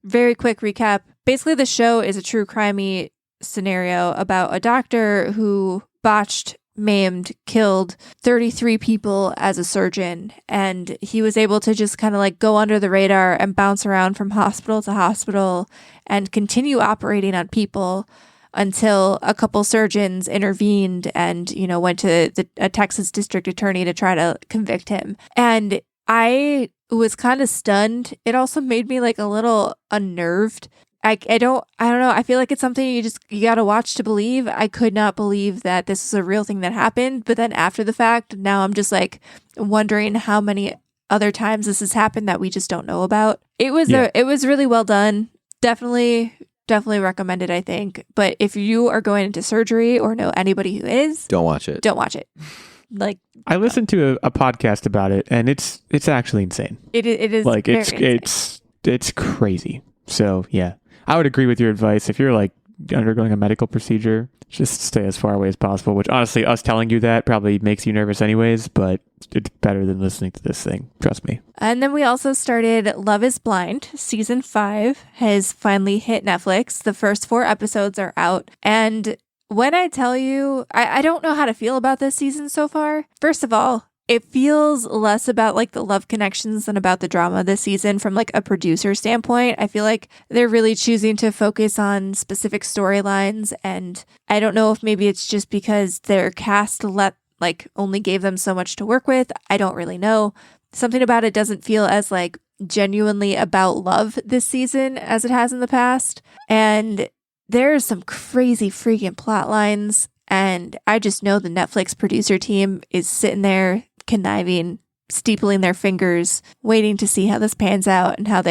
very quick recap. Basically, the show is a true crimey scenario about a doctor who botched, maimed, killed 33 people as a surgeon. And he was able to just kind of like go under the radar and bounce around from hospital to hospital and continue operating on people until a couple surgeons intervened and, you know, went to a Texas district attorney to try to convict him. And I was kind of stunned. It also made me like a little unnerved. I don't know. I feel like it's something you got to watch to believe. I could not believe that this is a real thing that happened. But then after the fact, now I'm just like wondering how many other times this has happened that we just don't know about. It was really well done. Definitely recommended, I think. But if you are going into surgery or know anybody who is, don't watch it. Don't watch it. Like, I listened to a podcast about it, and it's actually insane. It is like very insane. it's crazy. So yeah, I would agree with your advice. If you're like undergoing a medical procedure. Just stay as far away as possible, which honestly, us telling you that probably makes you nervous anyways, but it's better than listening to this thing. Trust me. And then we also started Love is Blind. Season 5 has finally hit Netflix. The first 4 episodes are out. And when I tell you, I don't know how to feel about this season so far. First of all, it feels less about like the love connections than about the drama this season from like a producer standpoint. I feel like they're really choosing to focus on specific storylines, and I don't know if maybe it's just because their cast only gave them so much to work with. I don't really know. Something about it doesn't feel as like genuinely about love this season as it has in the past. And there's some crazy freaking plot lines. And I just know the Netflix producer team is sitting there conniving, steepling their fingers, waiting to see how this pans out and how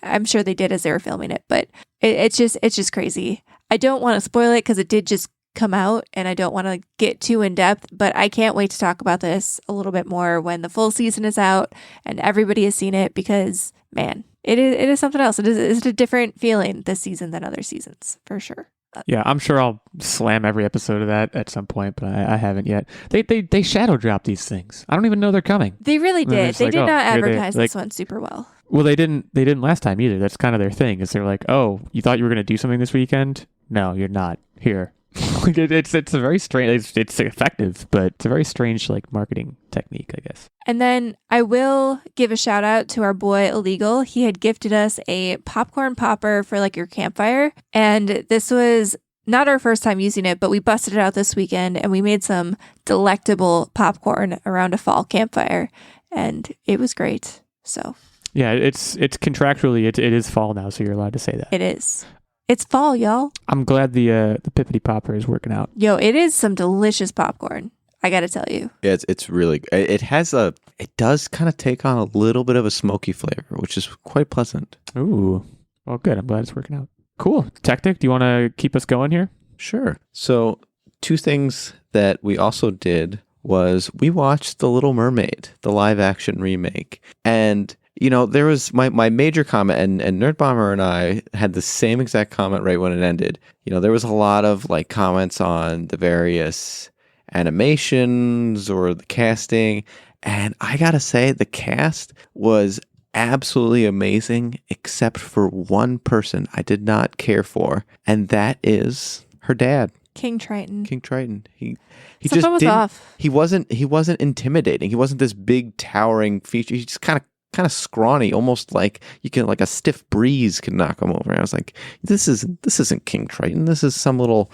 I'm sure they did as they were filming it, but it's just crazy. I don't want to spoil it because it did just come out and I don't want to get too in depth, but I can't wait to talk about this a little bit more when the full season is out and everybody has seen it, because man, it is something else. It's a different feeling this season than other seasons for sure. Yeah, I'm sure I'll slam every episode of that at some point, but I haven't yet. They shadow drop these things. I don't even know they're coming. They really did. They did not advertise this one super well. Well, they didn't last time either. That's kind of their thing. Is they're like, oh, you thought you were going to do something this weekend? No, you're not. Here. It's a very strange. It's effective, but it's a very strange like marketing technique, I guess. And then I will give a shout out to our boy Illeagle. He had gifted us a popcorn popper for like your campfire, and this was not our first time using it, but we busted it out this weekend and we made some delectable popcorn around a fall campfire, and it was great. So yeah, it's contractually it is fall now, so you're allowed to say that. It is. It's fall, y'all. I'm glad the Pippity Popper is working out. Yo, it is some delicious popcorn, I gotta tell you. Yeah, it's really. It does kind of take on a little bit of a smoky flavor, which is quite pleasant. Ooh, well, good. I'm glad it's working out. Cool. Techtic, do you want to keep us going here? Sure. So 2 things that we also did was we watched The Little Mermaid, the live action remake, and there was my major comment, and Nerdbomber and I had the same exact comment right when it ended. There was a lot of like comments on the various animations or the casting, and I gotta say the cast was absolutely amazing, except for one person I did not care for, and that is her dad. King Triton. He Something just was didn't. off. He wasn't intimidating. He wasn't this big towering feature. He's just kind of scrawny, almost like a stiff breeze can knock him over. And I was like, this isn't King Triton. This is some little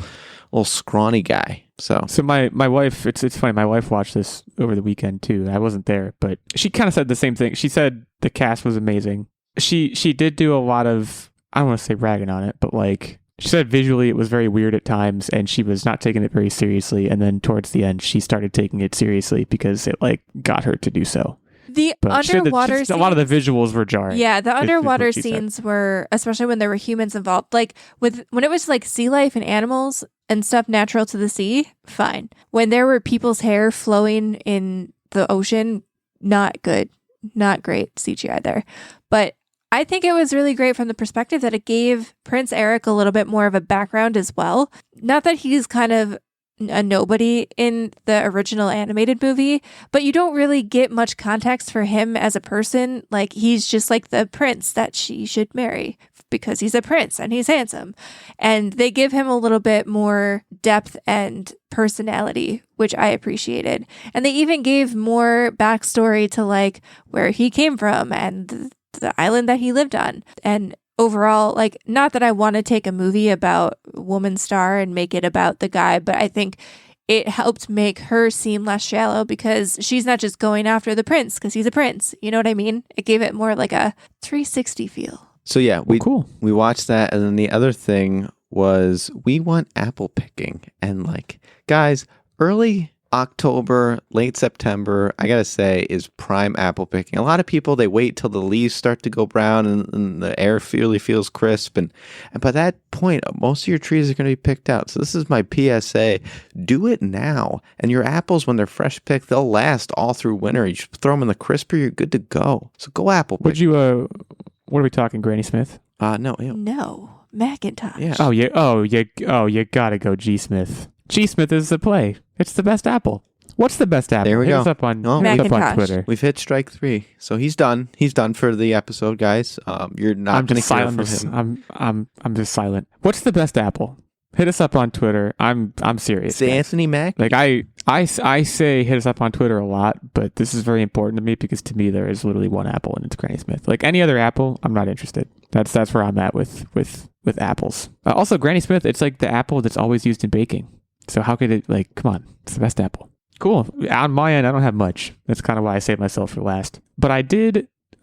scrawny guy. So my wife, it's funny. My wife watched this over the weekend too. I wasn't there, but she kind of said the same thing. She said the cast was amazing. She did do a lot of, I don't want to say ragging on it, but like she said visually it was very weird at times, and she was not taking it very seriously. And then towards the end, she started taking it seriously because it like got her to do so. The underwater scenes, a lot of the visuals were jarring. Yeah, the underwater scenes were, especially when there were humans involved, like when it was like sea life and animals and stuff natural to the sea, fine. When there were people's hair flowing in the ocean, not good. Not great CGI there. But I think it was really great from the perspective that it gave Prince Eric a little bit more of a background as well. Not that he's kind of a nobody in the original animated movie, but you don't really get much context for him as a person. Like, he's just like the prince that she should marry because he's a prince and he's handsome. And they give him a little bit more depth and personality, which I appreciated. And they even gave more backstory to like where he came from and the island that he lived on. And overall, like, not that I want to take a movie about Woman Star and make it about the guy, but I think it helped make her seem less shallow because she's not just going after the prince because he's a prince. You know what I mean? It gave it more like a 360 feel. So yeah, cool. We watched that, and then the other thing was we went apple picking, and like, guys, early October, late September, I gotta say, is prime apple picking. A lot of people, they wait till the leaves start to go brown and the air really feels crisp, and by that point, most of your trees are going to be picked out. So this is my PSA: do it now, and your apples, when they're fresh picked, they'll last all through winter. You just throw them in the crisper, you're good to go. So go apple pick. What are we talking, Granny Smith? No. Ew. No, Macintosh. Yeah. You gotta go G Smith. G Smith is the play. It's the best apple. What's the best apple? There we Hit go. us up on, No. hit us up on Macintosh. Twitter. We've hit strike 3. So he's done. He's done for the episode, guys. You're not I'm going to just hear silent. from him. I'm just silent. What's the best apple? Hit us up on Twitter. I'm serious. It's the guys. Anthony Mack. Like I say hit us up on Twitter a lot, but this is very important to me because to me there is literally one apple and it's Granny Smith. Like any other apple, I'm not interested. That's where I'm at with apples. Also, Granny Smith, it's like the apple that's always used in baking. So how could it, like, come on, it's the best apple. Cool. On my end, I don't have much. That's kind of why I saved myself for last. But I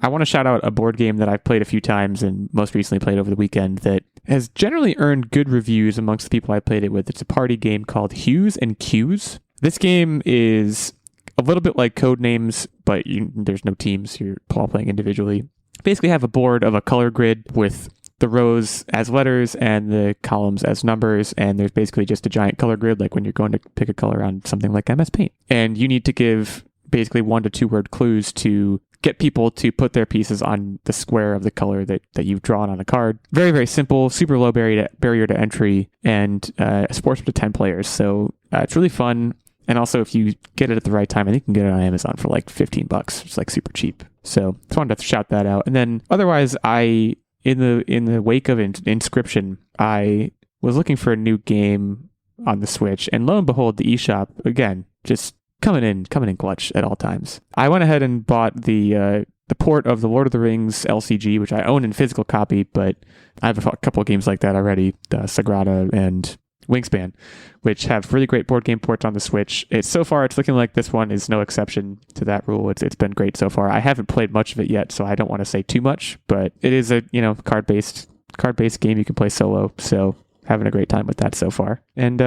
want to shout out a board game that I've played a few times and most recently played over the weekend that has generally earned good reviews amongst the people I played it with. It's a party game called Hues and Cues. This game is a little bit like Codenames, but there's no teams. You're all playing individually. Basically have a board of a color grid with the rows as letters and the columns as numbers, and there's basically just a giant color grid like when you're going to pick a color on something like MS Paint. And you need to give basically 1 to 2 word clues to get people to put their pieces on the square of the color that you've drawn on a card. Very, very simple, super low barrier to entry, and sports up to 10 players. So it's really fun. And also, if you get it at the right time, I think you can get it on Amazon for like $15. It's like super cheap. So just wanted to shout that out. And then otherwise, in the wake of Inscription, I was looking for a new game on the Switch, and lo and behold, the eShop again just coming in clutch at all times. I went ahead and bought the port of the Lord of the Rings LCG, which I own in physical copy, but I have a couple of games like that already, Sagrada and Wingspan, which have really great board game ports on the Switch. So far, it's looking like this one is no exception to that rule. It's been great so far. I haven't played much of it yet, so I don't want to say too much, but it is a card-based game you can play solo, so having a great time with that so far. And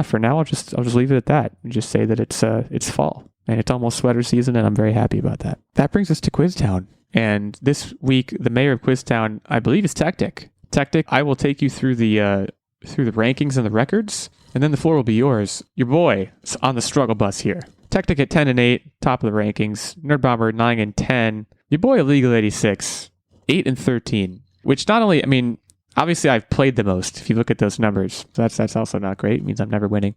for now, I'll just leave it at that and just say that it's fall and it's almost sweater season, and I'm very happy about that. That brings us to Quiztown, and this week the mayor of Quiztown, I believe, is Techtic. Techtic, I will take you through the rankings and the records, and then the floor will be yours. Your boy is on the struggle bus here. Techtic at 10-8, top of the rankings. Nerdbomber 9-10. Your boy Illeagle 86, 8-13. Which not only, obviously I've played the most. If you look at those numbers, so that's also not great. It means I'm never winning.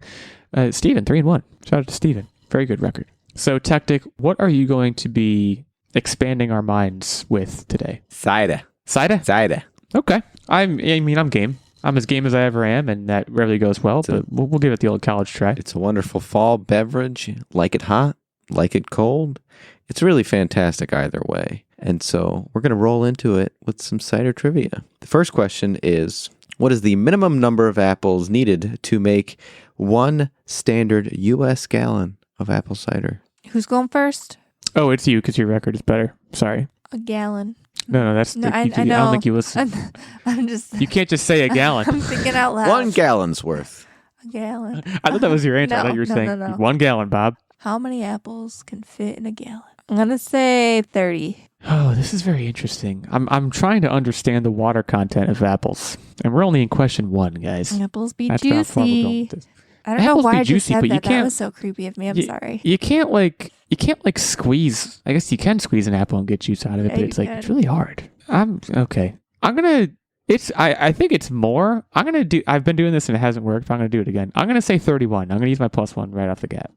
Steven 3-1. Shout out to Steven. Very good record. So Techtic, what are you going to be expanding our minds with today? Cider. Cider? Okay. I'm game. I'm as game as I ever am, and that rarely goes well, but we'll give it the old college try. It's a wonderful fall beverage. Like it hot, like it cold. It's really fantastic either way. And so we're going to roll into it with some cider trivia. The first question is, what is the minimum number of apples needed to make 1 standard U.S. gallon of apple cider? Who's going first? Oh, it's you because your record is better. Sorry. A gallon. No, that's... I know. I don't think you listen. I'm just... You can't just say a gallon. I'm thinking out loud. 1 gallon's worth. A gallon. I thought that was your answer. I No, thought you were no, saying no. 1 gallon, Bob. How many apples can fit in a gallon? I'm going to say 30. Oh, this is very interesting. I'm trying to understand the water content of apples, and we're only in question 1, guys. Apples be That's how far we're going juicy. with this. I don't know Apples why be I just juicy, said but you that. That can't- was so creepy of me. I'm sorry. You can't squeeze. I guess you can squeeze an apple and get juice out of it, Yeah, but you it's like can. it's really hard. Okay. I think it's more. I've been doing this and it hasn't worked. But I'm gonna do it again. I'm gonna say 31. I'm gonna use my +1 right off the gap.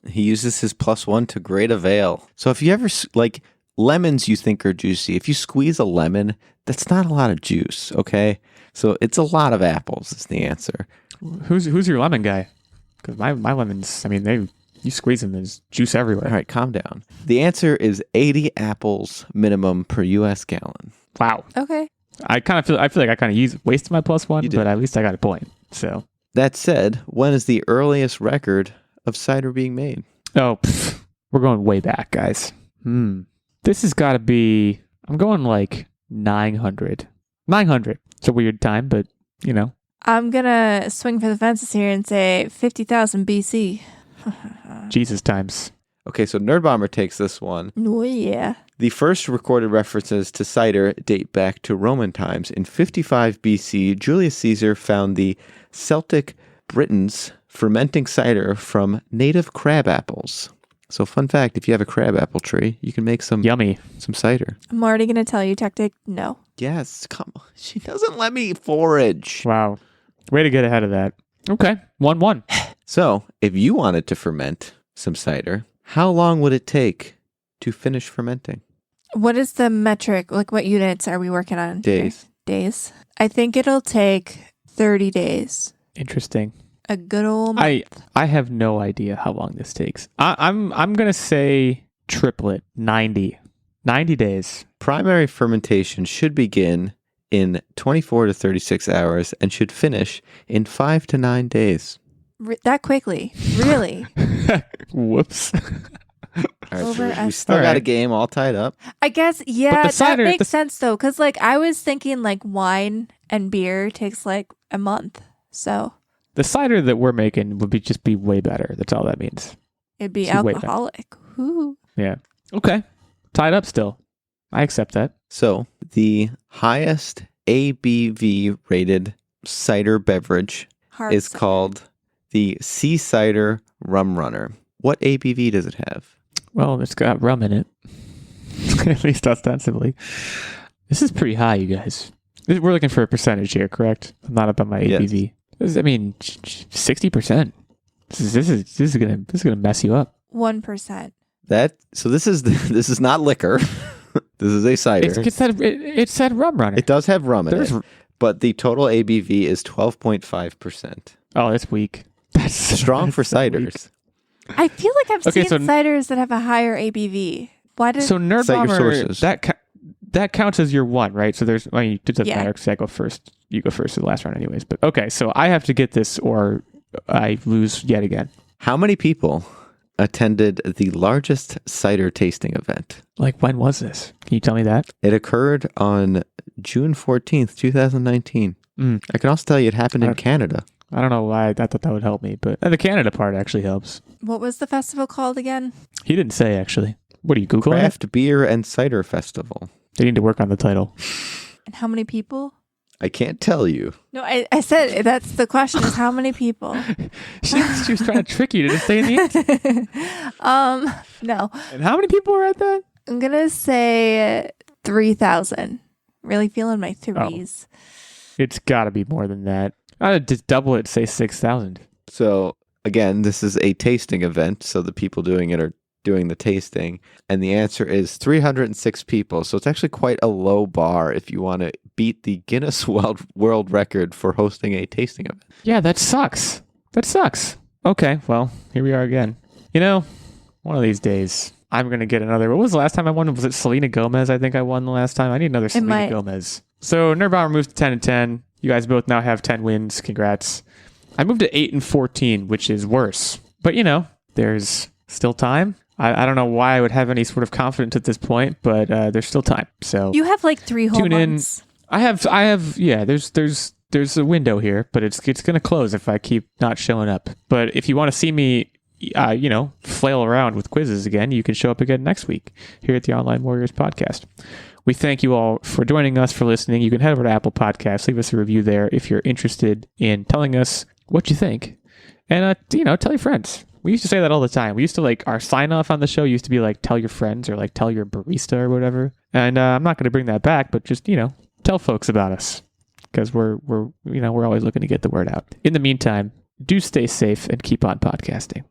He uses his +1 to great avail. So if you ever, lemons you think are juicy, if you squeeze a lemon, that's not a lot of juice, okay? So it's a lot of apples is the answer. Who's your lemon guy? Because my lemons, you squeeze them, there's juice everywhere. All right, calm down. The answer is 80 apples minimum per U.S. gallon. Wow. Okay. I feel like I kind of wasted my +1, You did. but at least I got a point. So. That said, when is the earliest record of cider being made? Oh, we're going way back, guys. This has got to be. I'm going like 900. 900. It's a weird time, but I'm going to swing for the fences here and say 50,000 BC. Jesus times. Okay, so Nerdbomber takes this one. Oh, yeah. The first recorded references to cider date back to Roman times. In 55 BC, Julius Caesar found the Celtic Britons fermenting cider from native crab apples. So fun fact, if you have a crab apple tree, you can make some Yummy. cider. I'm already going to tell you, Techtic, no. Yes, come on. She doesn't let me forage. Wow. Way to get ahead of that. Okay. 1-1. So, if you wanted to ferment some cider, how long would it take to finish fermenting? What is the metric? Like, what units are we working on? Days. Days. I think it'll take 30 days. Interesting. A good old month. I have no idea how long this takes. I'm gonna say triplet 90 days. Primary fermentation should begin in 24 to 36 hours and should finish in 5 to 9 days. That quickly? Really? Whoops. All right, Over we still got a game all tied up. I guess, yeah, But the cider- that makes sense though, because like I was thinking like wine and beer takes like a month, so The cider that we're making would just be way better. That's all that means. it'd be So wait, alcoholic. Woo. Yeah. Okay. Tied up still. I accept that. So, the highest ABV rated cider beverage Hard is cider. called the Sea Cider Rum Runner. What ABV does it have? Well, it's got rum in it. At least ostensibly. This is pretty high, you guys. We're looking for a percentage here, correct? I'm not up on my Yes. ABV. I mean, 60%. This is gonna mess you up. 1%. So this is not liquor. This is a cider. It said rum runner. It does have rum in There's- it, but the total ABV is 12.5%. Oh, that's weak. That's Strong for that's so weak. ciders. I feel like I've Okay, seen so- ciders that have a higher ABV. Why did So Cite your Nerdbomber, sources. that counts as your one, right? So there's, it doesn't Yeah. matter because I go first. You go first to the last round anyways. But okay, so I have to get this or I lose yet again. How many people attended the largest cider tasting event? Like, when was this? Can you tell me that? It occurred on June 14th, 2019. Mm. I can also tell you it happened in Okay. Canada. I don't know why I thought that would help me, but the Canada part actually helps. what was the festival called again? He didn't say, actually. What are you, Googling it? Craft Beer and Cider Festival. They need to work on the title. And how many people? I can't tell you. No, I said that's the question is how many people? She was trying to trick you to stay in the end. No. And how many people were at that? I'm gonna say 3,000. Really feeling my threes. It's got to be more than that. I'd just double it, say 6,000. So, again, this is a tasting event, so the people doing it are doing the tasting, and the answer is 306 people. So it's actually quite a low bar if you want to beat the Guinness World Record for hosting a tasting event. Yeah, that sucks. That sucks. Okay, well, here we are again. You know, one of these days, I'm going to get another. What was the last time I won? Was it Selena Gomez? I think I won the last time. I need another Selena might. Gomez. So Nerdbomber moves to 10-10. You guys both now have 10 wins. Congrats. I moved to 8-14, which is worse. But, there's still time. I don't know why I would have any sort of confidence at this point, but there's still time. So You have like 3 whole Tune in. months. I have. Yeah. There's a window here, but it's gonna close if I keep not showing up. But if you want to see me, flail around with quizzes again, you can show up again next week here at the Online Warriors podcast. We thank you all for joining us, for listening. You can head over to Apple Podcasts, leave us a review there if you're interested in telling us what you think, and tell your friends. We used to say that all the time. We used to our sign off on the show used to be tell your friends or tell your barista or whatever. And I'm not going to bring that back, but just tell folks about us because we're always looking to get the word out. In the meantime, do stay safe and keep on podcasting.